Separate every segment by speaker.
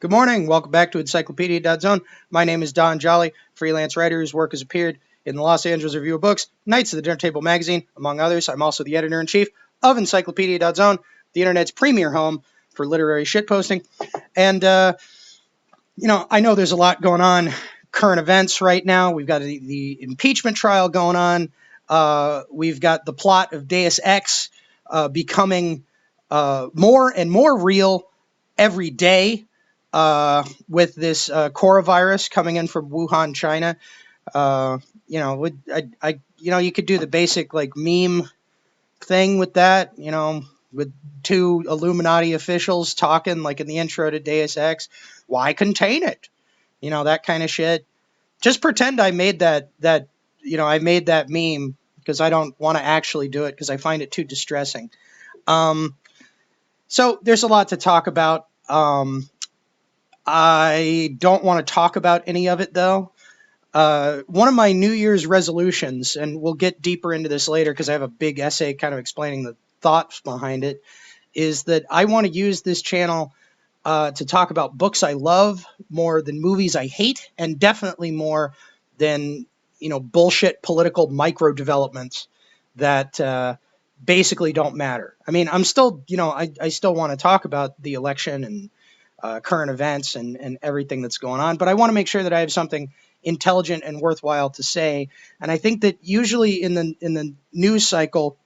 Speaker 1: Good morning. Welcome back to Encyclopedia.zone. My name is Don Jolly, freelance writer whose work has appeared in the Los Angeles Review of Books, Knights of the Dinner Table magazine, among others. I'm also the editor-in-chief of Encyclopedia.zone, the internet's premier home for literary shitposting. And, I know there's a lot going on, current events right now. We've got the impeachment trial going on. We've got the plot of Deus Ex becoming more and more real every day. With this coronavirus coming in from Wuhan, China. You could do the basic like meme thing with that, with two Illuminati officials talking like in the intro to Deus Ex. Why contain it? That kind of shit. Just pretend I made I made that meme because I don't want to actually do it because I find it too distressing. So there's a lot to talk about. I don't want to talk about any of it, though. One of my New Year's resolutions, and we'll get deeper into this later because I have a big essay kind of explaining the thoughts behind it, is that I want to use this channel to talk about books I love more than movies I hate, and definitely more than, bullshit political micro developments that basically don't matter. I mean, I'm still, I still want to talk about the election and current events and everything that's going on. But I want to make sure that I have something intelligent and worthwhile to say. And I think that usually in the news cycle,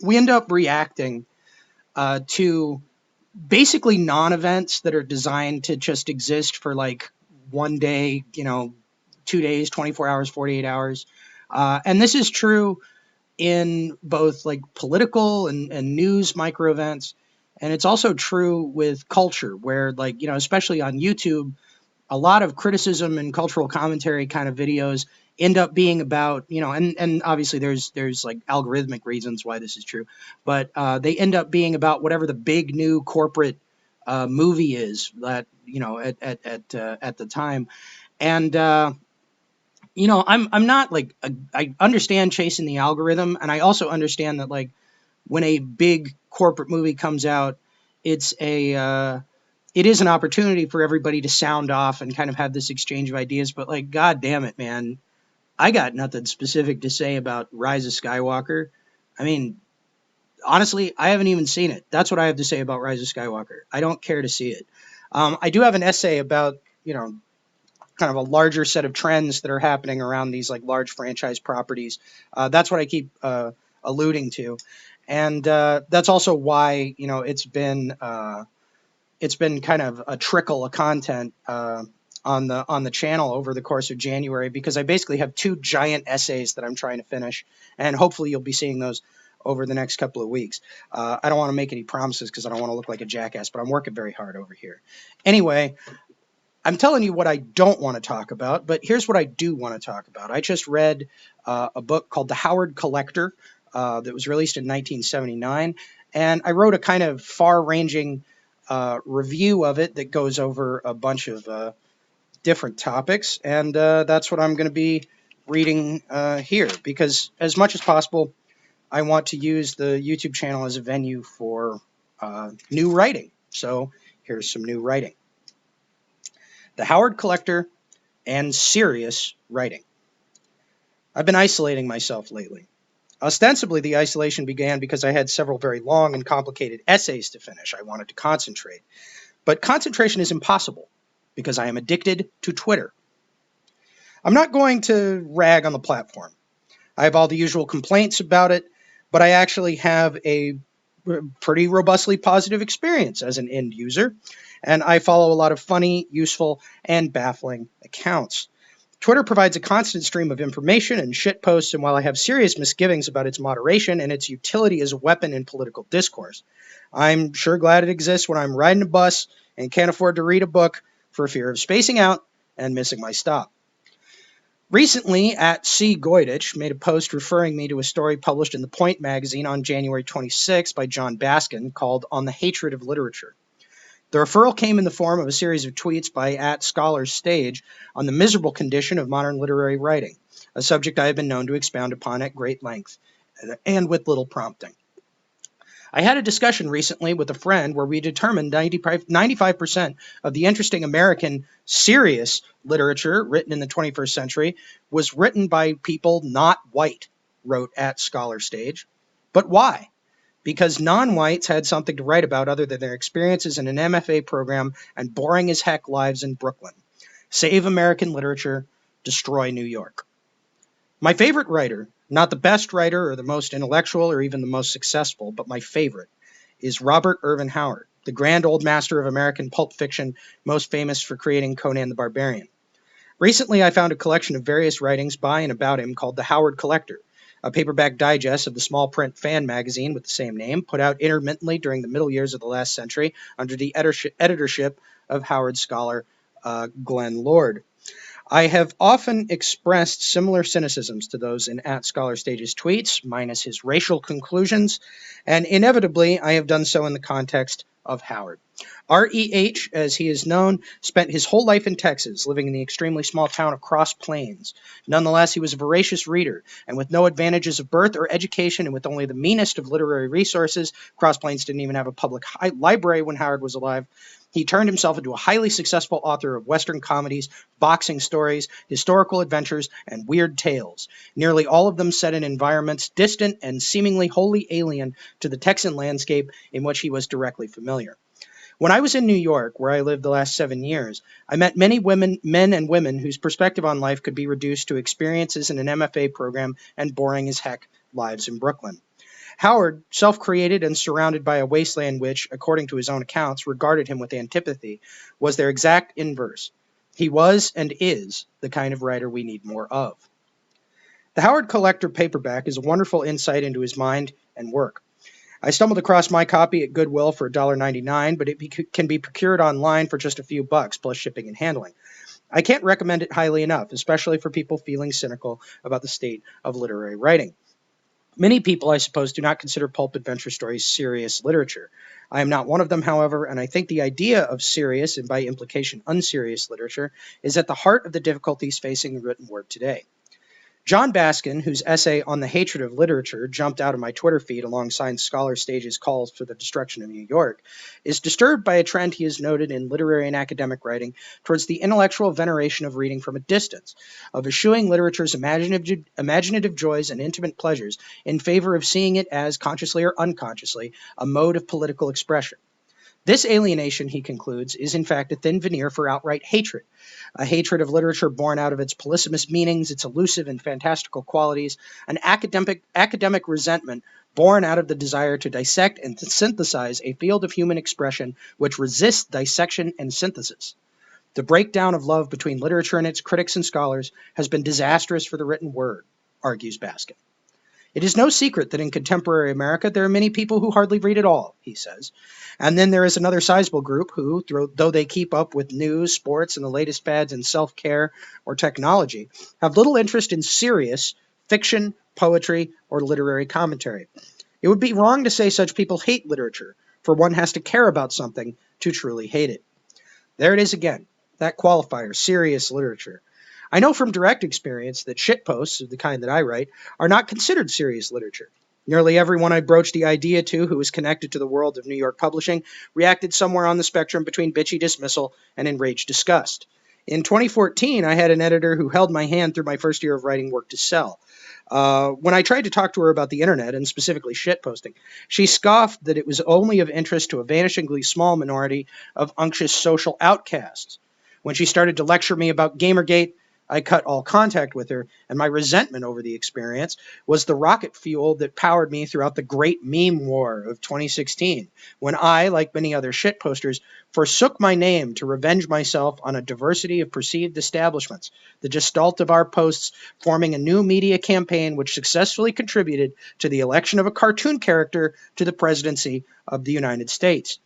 Speaker 1: we end up reacting to basically non-events that are designed to just exist for like one day, 2 days, 24 hours, 48 hours. And this is true in both like political and news micro events. And it's also true with culture where like, especially on YouTube, a lot of criticism and cultural commentary kind of videos end up being about, and obviously there's like algorithmic reasons why this is true, but they end up being about whatever the big new corporate movie is that, at the time. And, I'm not like, I understand chasing the algorithm. And I also understand that like, when a big corporate movie comes out, it is an opportunity for everybody to sound off and kind of have this exchange of ideas. But like, God damn it, man, I got nothing specific to say about Rise of Skywalker. I mean, honestly, I haven't even seen it. That's what I have to say about Rise of Skywalker. I don't care to see it. I do have an essay about, kind of a larger set of trends that are happening around these like large franchise properties. That's what I keep alluding to. And that's also why it's been kind of a trickle of content on the channel over the course of January, because I basically have two giant essays that I'm trying to finish, and hopefully you'll be seeing those over the next couple of weeks. I don't want to make any promises because I don't want to look like a jackass, but I'm working very hard over here. Anyway, I'm telling you what I don't want to talk about, but here's what I do want to talk about. I just read a book called The Howard Collector that was released in 1979, and I wrote a kind of far-ranging review of it that goes over a bunch of different topics, and that's what I'm going to be reading here, because as much as possible, I want to use the YouTube channel as a venue for new writing. So here's some new writing. The Howard Collector and Serious Writing. I've been isolating myself lately. Ostensibly, the isolation began because I had several very long and complicated essays to finish. I wanted to concentrate. But concentration is impossible because I am addicted to Twitter. I'm not going to rag on the platform. I have all the usual complaints about it, but I actually have a pretty robustly positive experience as an end user, and I follow a lot of funny, useful, and baffling accounts. Twitter provides a constant stream of information and shitposts, and while I have serious misgivings about its moderation and its utility as a weapon in political discourse, I'm sure glad it exists when I'm riding a bus and can't afford to read a book for fear of spacing out and missing my stop. Recently, at C. Goydich made a post referring me to a story published in The Point magazine on January 26 by John Baskin called On the Hatred of Literature. The referral came in the form of a series of tweets by @ScholarsStage on the miserable condition of modern literary writing, a subject I have been known to expound upon at great length and with little prompting. I had a discussion recently with a friend where we determined 95% of the interesting American serious literature written in the 21st century was written by people not white, wrote at Scholar Stage. But why? Because non-whites had something to write about other than their experiences in an MFA program and boring as heck lives in Brooklyn. Save American literature, destroy New York. My favorite writer, not the best writer or the most intellectual or even the most successful, but my favorite, is Robert Irvin Howard, the grand old master of American pulp fiction, most famous for creating Conan the Barbarian. Recently, I found a collection of various writings by and about him called The Howard Collector, a paperback digest of the small print fan magazine with the same name, put out intermittently during the middle years of the last century under the editorship of Howard scholar Glenn Lord. I have often expressed similar cynicisms to those in at Scholar Stage's tweets, minus his racial conclusions, and inevitably I have done so in the context of Howard. R.E.H., as he is known, spent his whole life in Texas, living in the extremely small town of Cross Plains. Nonetheless, he was a voracious reader, and with no advantages of birth or education, and with only the meanest of literary resources — Cross Plains didn't even have a public library when Howard was alive — he turned himself into a highly successful author of Western comedies, boxing stories, historical adventures, and weird tales, nearly all of them set in environments distant and seemingly wholly alien to the Texan landscape in which he was directly familiar. When I was in New York, where I lived the last 7 years, I met many men and women whose perspective on life could be reduced to experiences in an MFA program and boring as heck lives in Brooklyn. Howard, self-created and surrounded by a wasteland which, according to his own accounts, regarded him with antipathy, was their exact inverse. He was and is the kind of writer we need more of. The Howard Collector paperback is a wonderful insight into his mind and work. I stumbled across my copy at Goodwill for $1.99, but it can be procured online for just a few bucks, plus shipping and handling. I can't recommend it highly enough, especially for people feeling cynical about the state of literary writing. Many people, I suppose, do not consider pulp adventure stories serious literature. I am not one of them, however, and I think the idea of serious, and by implication unserious literature, is at the heart of the difficulties facing the written word today. John Baskin, whose essay on the hatred of literature jumped out of my Twitter feed alongside Scholar Stage's calls for the destruction of New York, is disturbed by a trend he has noted in literary and academic writing towards the intellectual veneration of reading from a distance, of eschewing literature's imaginative joys and intimate pleasures in favor of seeing it as, consciously or unconsciously, a mode of political expression. This alienation, he concludes, is in fact a thin veneer for outright hatred, a hatred of literature born out of its polysemous meanings, its elusive and fantastical qualities, an academic resentment born out of the desire to dissect and to synthesize a field of human expression which resists dissection and synthesis. The breakdown of love between literature and its critics and scholars has been disastrous for the written word, argues Baskin. It is no secret that in contemporary America there are many people who hardly read at all, he says. And then there is another sizable group who, though they keep up with news, sports, and the latest fads in self-care or technology, have little interest in serious fiction, poetry, or literary commentary. It would be wrong to say such people hate literature, for one has to care about something to truly hate it. There it is again, that qualifier, serious literature. I know from direct experience that shitposts, of the kind that I write, are not considered serious literature. Nearly everyone I broached the idea to who was connected to the world of New York publishing reacted somewhere on the spectrum between bitchy dismissal and enraged disgust. In 2014, I had an editor who held my hand through my first year of writing work to sell. When I tried to talk to her about the internet, and specifically shitposting, she scoffed that it was only of interest to a vanishingly small minority of unctuous social outcasts. When she started to lecture me about Gamergate, I cut all contact with her, and my resentment over the experience was the rocket fuel that powered me throughout the great meme war of 2016, when I, like many other shitposters, forsook my name to revenge myself on a diversity of perceived establishments, the gestalt of our posts forming a new media campaign which successfully contributed to the election of a cartoon character to the presidency of the United States.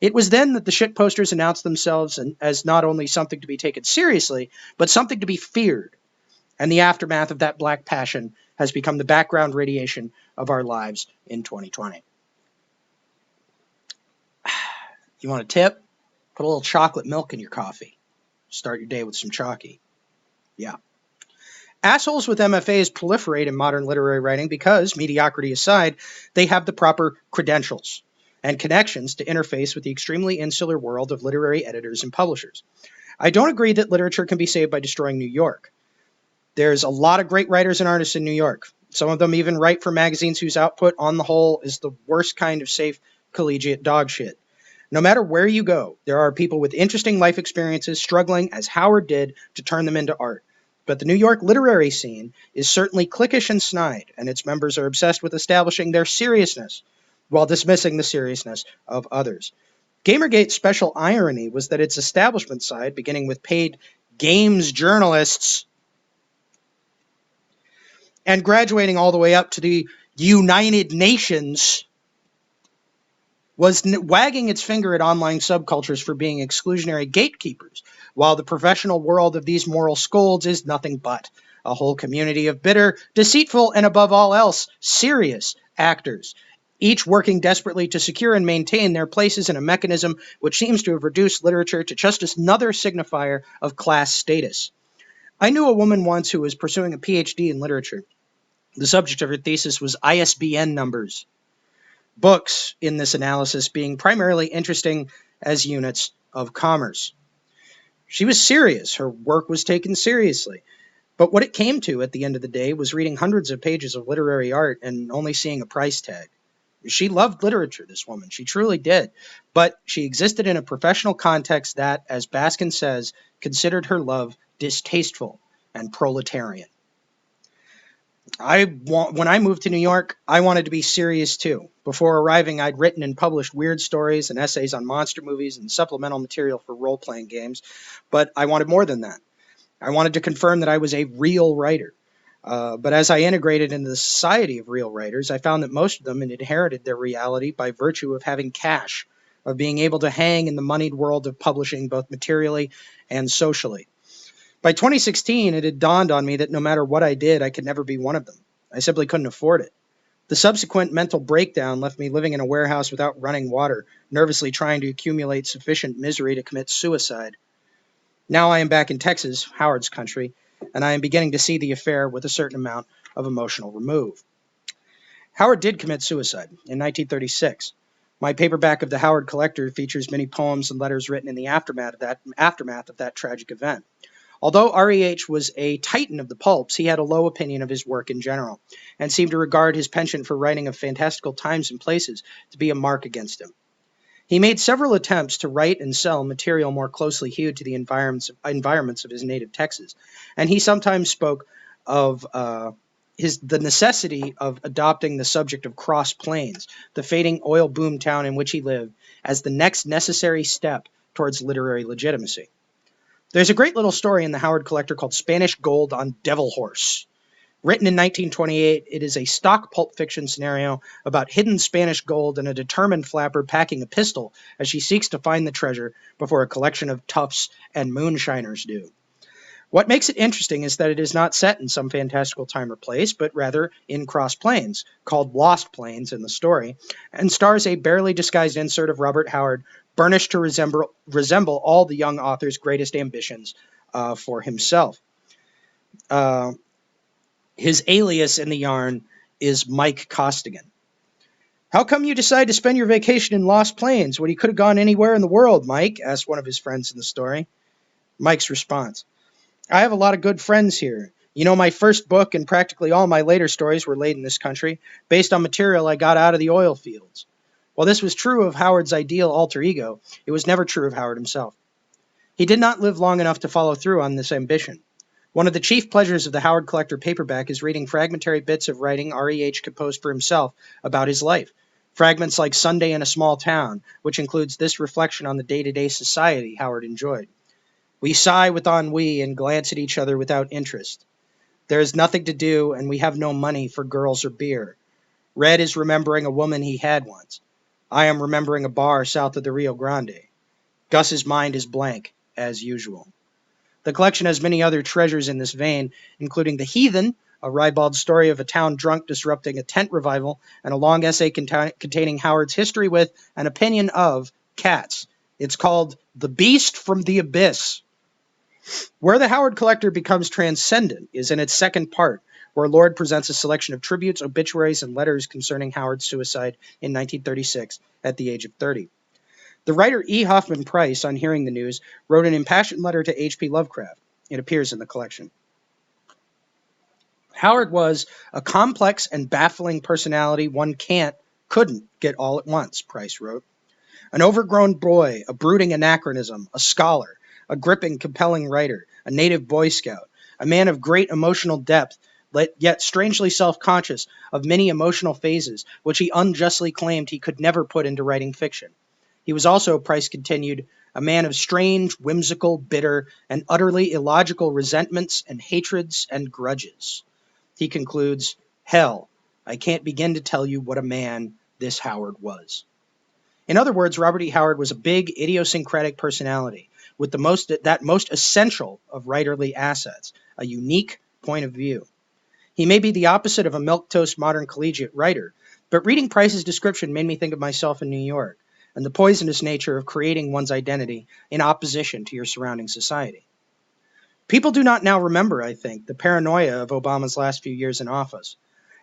Speaker 1: It was then that the shitposters announced themselves as not only something to be taken seriously, but something to be feared. And the aftermath of that black passion has become the background radiation of our lives in 2020. You want a tip? Put a little chocolate milk in your coffee. Start your day with some chalky. Yeah. Assholes with MFAs proliferate in modern literary writing because, mediocrity aside, they have the proper credentials and connections to interface with the extremely insular world of literary editors and publishers. I don't agree that literature can be saved by destroying New York. There's a lot of great writers and artists in New York. Some of them even write for magazines whose output, on the whole, is the worst kind of safe collegiate dog shit. No matter where you go, there are people with interesting life experiences struggling, as Howard did, to turn them into art. But the New York literary scene is certainly cliquish and snide, and its members are obsessed with establishing their seriousness while dismissing the seriousness of others. Gamergate's special irony was that its establishment side, beginning with paid games journalists and graduating all the way up to the United Nations, was wagging its finger at online subcultures for being exclusionary gatekeepers, while the professional world of these moral scolds is nothing but a whole community of bitter, deceitful, and above all else, serious actors, each working desperately to secure and maintain their places in a mechanism which seems to have reduced literature to just another signifier of class status. I knew a woman once who was pursuing a PhD in literature. The subject of her thesis was ISBN numbers. Books, in this analysis, being primarily interesting as units of commerce. She was serious. Her work was taken seriously. But what it came to at the end of the day was reading hundreds of pages of literary art and only seeing a price tag. She loved literature, this woman. She truly did. But she existed in a professional context that, as Baskin says, considered her love distasteful and proletarian. When I moved to New York, I wanted to be serious too. Before arriving, I'd written and published weird stories and essays on monster movies and supplemental material for role-playing games, but I wanted more than that. I wanted to confirm that I was a real writer. But as I integrated into the society of real writers, I found that most of them had inherited their reality by virtue of having cash, of being able to hang in the moneyed world of publishing both materially and socially. By 2016, it had dawned on me that no matter what I did, I could never be one of them. I simply couldn't afford it. The subsequent mental breakdown left me living in a warehouse without running water, nervously trying to accumulate sufficient misery to commit suicide. Now I am back in Texas, Howard's country, and I am beginning to see the affair with a certain amount of emotional remove. Howard did commit suicide in 1936. My paperback of the Howard Collector features many poems and letters written in the aftermath of that tragic event. Although REH was a titan of the pulps, he had a low opinion of his work in general, and seemed to regard his penchant for writing of fantastical times and places to be a mark against him. He made several attempts to write and sell material more closely hued to the environments of his native Texas, and he sometimes spoke of the necessity of adopting the subject of Cross Plains, the fading oil boom town in which he lived, as the next necessary step towards literary legitimacy. There's a great little story in the Howard Collector called Spanish Gold on Devil Horse. Written in 1928, it is a stock pulp fiction scenario about hidden Spanish gold and a determined flapper packing a pistol as she seeks to find the treasure before a collection of toughs and moonshiners do. What makes it interesting is that it is not set in some fantastical time or place, but rather in Cross Plains, called Lost Plains in the story, and stars a barely disguised insert of Robert Howard, burnished to resemble all the young author's greatest ambitions for himself. His alias in the yarn is Mike Costigan. "How come you decide to spend your vacation in Lost Plains when you could have gone anywhere in the world, Mike?" asked one of his friends in the story. Mike's response: "I have a lot of good friends here. You know, my first book and practically all my later stories were laid in this country, based on material I got out of the oil fields." While this was true of Howard's ideal alter ego, it was never true of Howard himself. He did not live long enough to follow through on this ambition. One of the chief pleasures of the Howard Collector paperback is reading fragmentary bits of writing REH composed for himself about his life. Fragments like Sunday in a Small Town, which includes this reflection on the day-to-day society Howard enjoyed. "We sigh with ennui and glance at each other without interest. There is nothing to do, and we have no money for girls or beer. Red is remembering a woman he had once. I am remembering a bar south of the Rio Grande. Gus's mind is blank, as usual." The collection has many other treasures in this vein, including The Heathen, a ribald story of a town drunk disrupting a tent revival, and a long essay containing Howard's history with and opinion of cats. It's called The Beast from the Abyss. Where the Howard Collector becomes transcendent is in its second part, where Lord presents a selection of tributes, obituaries, and letters concerning Howard's suicide in 1936 at the age of 30. The writer E. Hoffman Price, on hearing the news, wrote an impassioned letter to H.P. Lovecraft. It appears in the collection. Howard was a complex and baffling personality one couldn't get all at once, Price wrote. An overgrown boy, a brooding anachronism, a scholar, a gripping, compelling writer, a native Boy Scout, a man of great emotional depth, yet strangely self-conscious of many emotional phases which he unjustly claimed he could never put into writing fiction. He was also, Price continued, a man of strange, whimsical, bitter, and utterly illogical resentments and hatreds and grudges. He concludes, hell, I can't begin to tell you what a man this Howard was. In other words, Robert E. Howard was a big, idiosyncratic personality with that most essential of writerly assets, a unique point of view. He may be the opposite of a milquetoast modern collegiate writer, but reading Price's description made me think of myself in New York and the poisonous nature of creating one's identity in opposition to your surrounding society. People do not now remember, I think, the paranoia of Obama's last few years in office.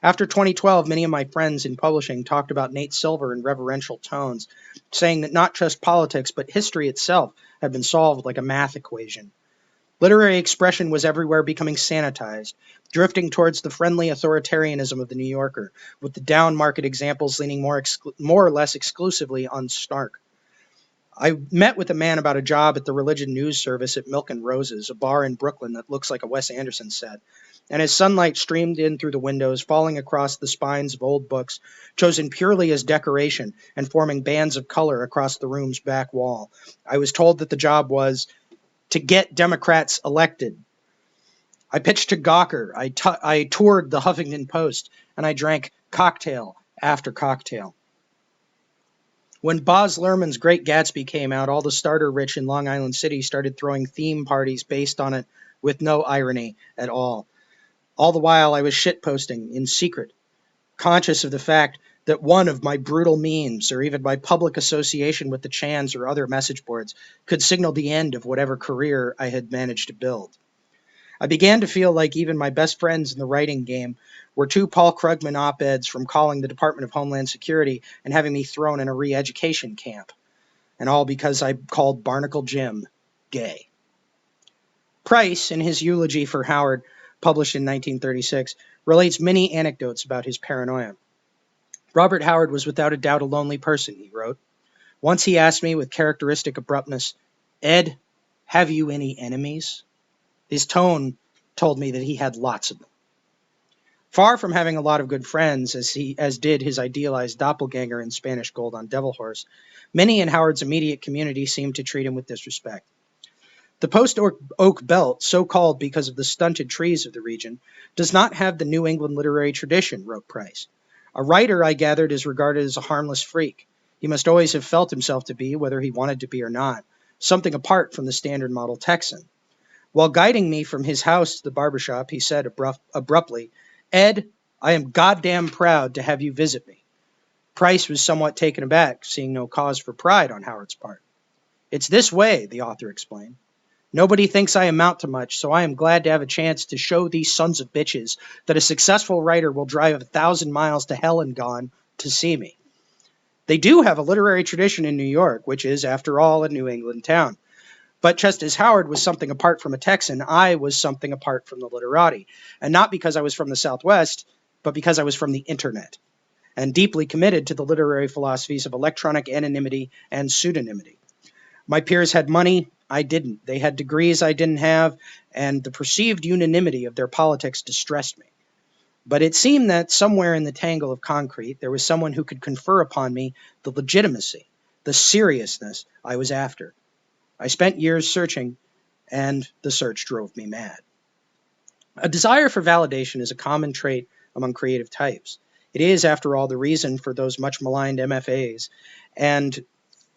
Speaker 1: After 2012, many of my friends in publishing talked about Nate Silver in reverential tones, saying that not just politics, but history itself had been solved like a math equation. Literary expression was everywhere becoming sanitized, drifting towards the friendly authoritarianism of the New Yorker, with the down-market examples leaning more or less exclusively on snark. I met with a man about a job at the religion news service at Milk and Roses, a bar in Brooklyn that looks like a Wes Anderson set, and as sunlight streamed in through the windows, falling across the spines of old books, chosen purely as decoration and forming bands of color across the room's back wall. I was told that the job was to get Democrats elected. I pitched to Gawker, I toured the Huffington Post, and I drank cocktail after cocktail. When Baz Luhrmann's Great Gatsby came out, all the starter rich in Long Island City started throwing theme parties based on it with no irony at all. All the while I was shitposting in secret, conscious of the fact that one of my brutal memes, or even my public association with the Chans or other message boards, could signal the end of whatever career I had managed to build. I began to feel like even my best friends in the writing game were two Paul Krugman op-eds from calling the Department of Homeland Security and having me thrown in a re-education camp. And all because I called Barnacle Jim gay. Price, in his eulogy for Howard, published in 1936, relates many anecdotes about his paranoia. Robert Howard was without a doubt a lonely person, he wrote. Once he asked me with characteristic abruptness, Ed, have you any enemies? His tone told me that he had lots of them. Far from having a lot of good friends, as did his idealized doppelganger in Spanish Gold on Devil Horse, many in Howard's immediate community seemed to treat him with disrespect. The post-oak belt, so called because of the stunted trees of the region, does not have the New England literary tradition, wrote Price. A writer, I gathered, is regarded as a harmless freak. He must always have felt himself to be, whether he wanted to be or not, something apart from the standard model Texan. While guiding me from his house to the barbershop, he said abruptly, Ed, I am goddamn proud to have you visit me. Price was somewhat taken aback, seeing no cause for pride on Howard's part. It's this way, the author explained. Nobody thinks I amount to much, so I am glad to have a chance to show these sons of bitches that a successful writer will drive 1,000 miles to hell and gone to see me. They do have a literary tradition in New York, which is, after all, a New England town. But just as Howard was something apart from a Texan, I was something apart from the literati. And not because I was from the Southwest, but because I was from the internet, and deeply committed to the literary philosophies of electronic anonymity and pseudonymity. My peers had money, I didn't. They had degrees I didn't have, and the perceived unanimity of their politics distressed me. But it seemed that somewhere in the tangle of concrete, there was someone who could confer upon me the legitimacy, the seriousness I was after. I spent years searching, and the search drove me mad. A desire for validation is a common trait among creative types. It is, after all, the reason for those much maligned MFAs, and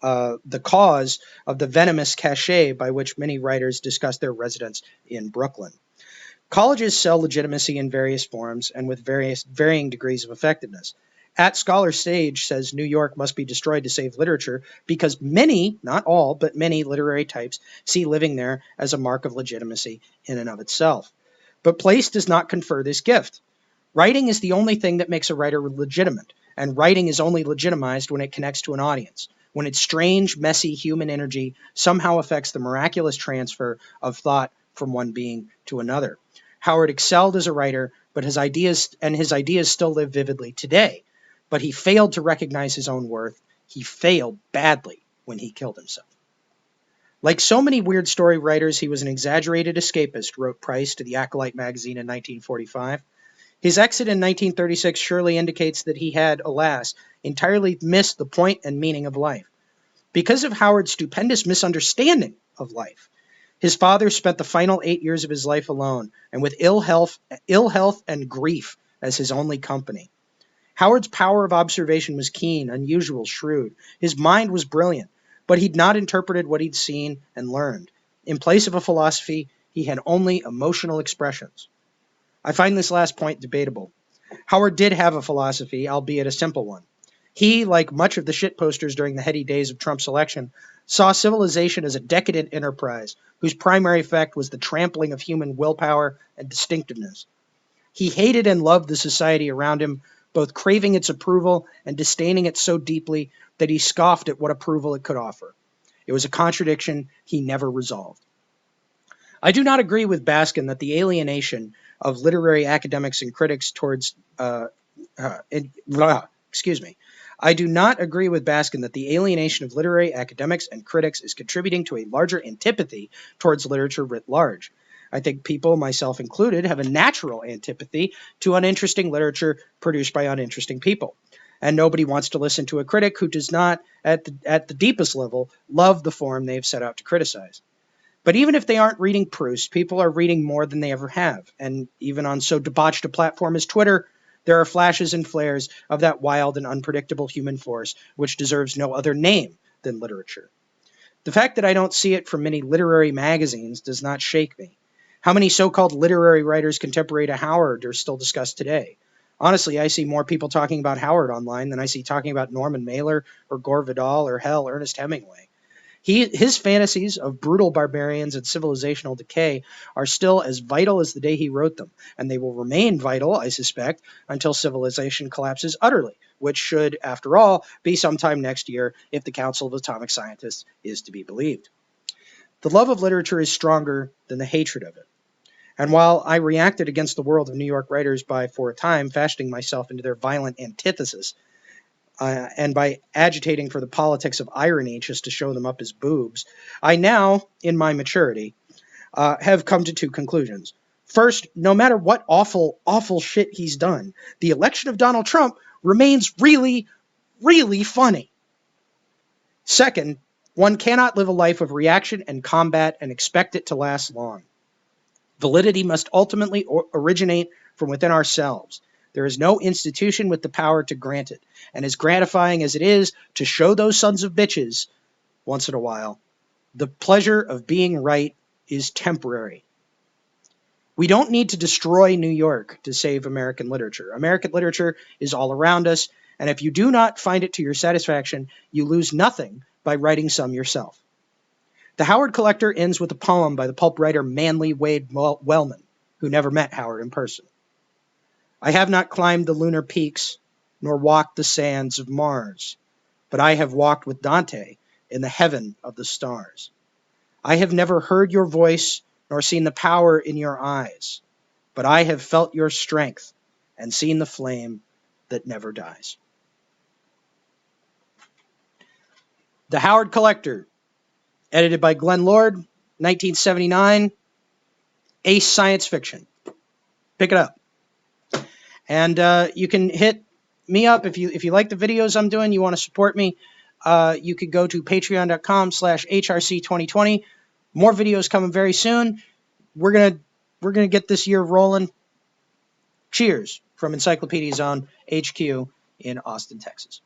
Speaker 1: the cause of the venomous cachet by which many writers discuss their residence in Brooklyn. Colleges sell legitimacy in various forms and with varying degrees of effectiveness. At Scholar Sage says New York must be destroyed to save literature because many, not all, but many literary types see living there as a mark of legitimacy in and of itself. But place does not confer this gift. Writing is the only thing that makes a writer legitimate, and writing is only legitimized when it connects to an audience, when its strange, messy human energy somehow affects the miraculous transfer of thought from one being to another. Howard excelled as a writer, but his ideas still live vividly today. But he failed to recognize his own worth. He failed badly when he killed himself. Like so many weird story writers, he was an exaggerated escapist, wrote Price to the Acolyte magazine in 1945. His exit in 1936 surely indicates that he had, alas, entirely missed the point and meaning of life. Because of Howard's stupendous misunderstanding of life, his father spent the final 8 years of his life alone and with ill health and grief as his only company. Howard's power of observation was keen, unusual, shrewd. His mind was brilliant, but he'd not interpreted what he'd seen and learned. In place of a philosophy, he had only emotional expressions. I find this last point debatable. Howard did have a philosophy, albeit a simple one. He, like much of the shitposters during the heady days of Trump's election, saw civilization as a decadent enterprise whose primary effect was the trampling of human willpower and distinctiveness. He hated and loved the society around him, both craving its approval and disdaining it so deeply that he scoffed at what approval it could offer. It was a contradiction he never resolved. I do not agree with Baskin that the alienation of literary academics and critics towards I do not agree with Baskin that the alienation of literary academics and critics is contributing to a larger antipathy towards literature writ large. I think people, myself included, have a natural antipathy to uninteresting literature produced by uninteresting people. And nobody wants to listen to a critic who does not, at the deepest level, love the form they have set out to criticize. But even if they aren't reading Proust, people are reading more than they ever have. And even on so debauched a platform as Twitter, there are flashes and flares of that wild and unpredictable human force which deserves no other name than literature. The fact that I don't see it from many literary magazines does not shake me. How many so-called literary writers contemporary to Howard are still discussed today? Honestly, I see more people talking about Howard online than I see talking about Norman Mailer or Gore Vidal or, hell, Ernest Hemingway. His fantasies of brutal barbarians and civilizational decay are still as vital as the day he wrote them, and they will remain vital, I suspect, until civilization collapses utterly, which should, after all, be sometime next year if the Council of Atomic Scientists is to be believed. The love of literature is stronger than the hatred of it. And while I reacted against the world of New York writers by, for a time, fashioning myself into their violent antithesis, and by agitating for the politics of irony just to show them up as boobs, I now, in my maturity, have come to two conclusions. First, no matter what awful, awful shit he's done, the election of Donald Trump remains really, really funny. Second, one cannot live a life of reaction and combat and expect it to last long. Validity must ultimately originate from within ourselves. There is no institution with the power to grant it. And as gratifying as it is to show those sons of bitches once in a while, the pleasure of being right is temporary. We don't need to destroy New York to save American literature. American literature is all around us, and if you do not find it to your satisfaction, you lose nothing by writing some yourself. The Howard Collector ends with a poem by the pulp writer Manly Wade Wellman, who never met Howard in person. I have not climbed the lunar peaks, nor walked the sands of Mars, but I have walked with Dante in the heaven of the stars. I have never heard your voice, nor seen the power in your eyes, but I have felt your strength and seen the flame that never dies. The Howard Collector, edited by Glenn Lord, 1979, ace science fiction. Pick it up. And you can hit me up if you like the videos I'm doing, you want to support me. You could go to patreon.com/HRC2020. More videos coming very soon. We're gonna get this year rolling. Cheers from Encyclopedia Zone HQ in Austin, Texas.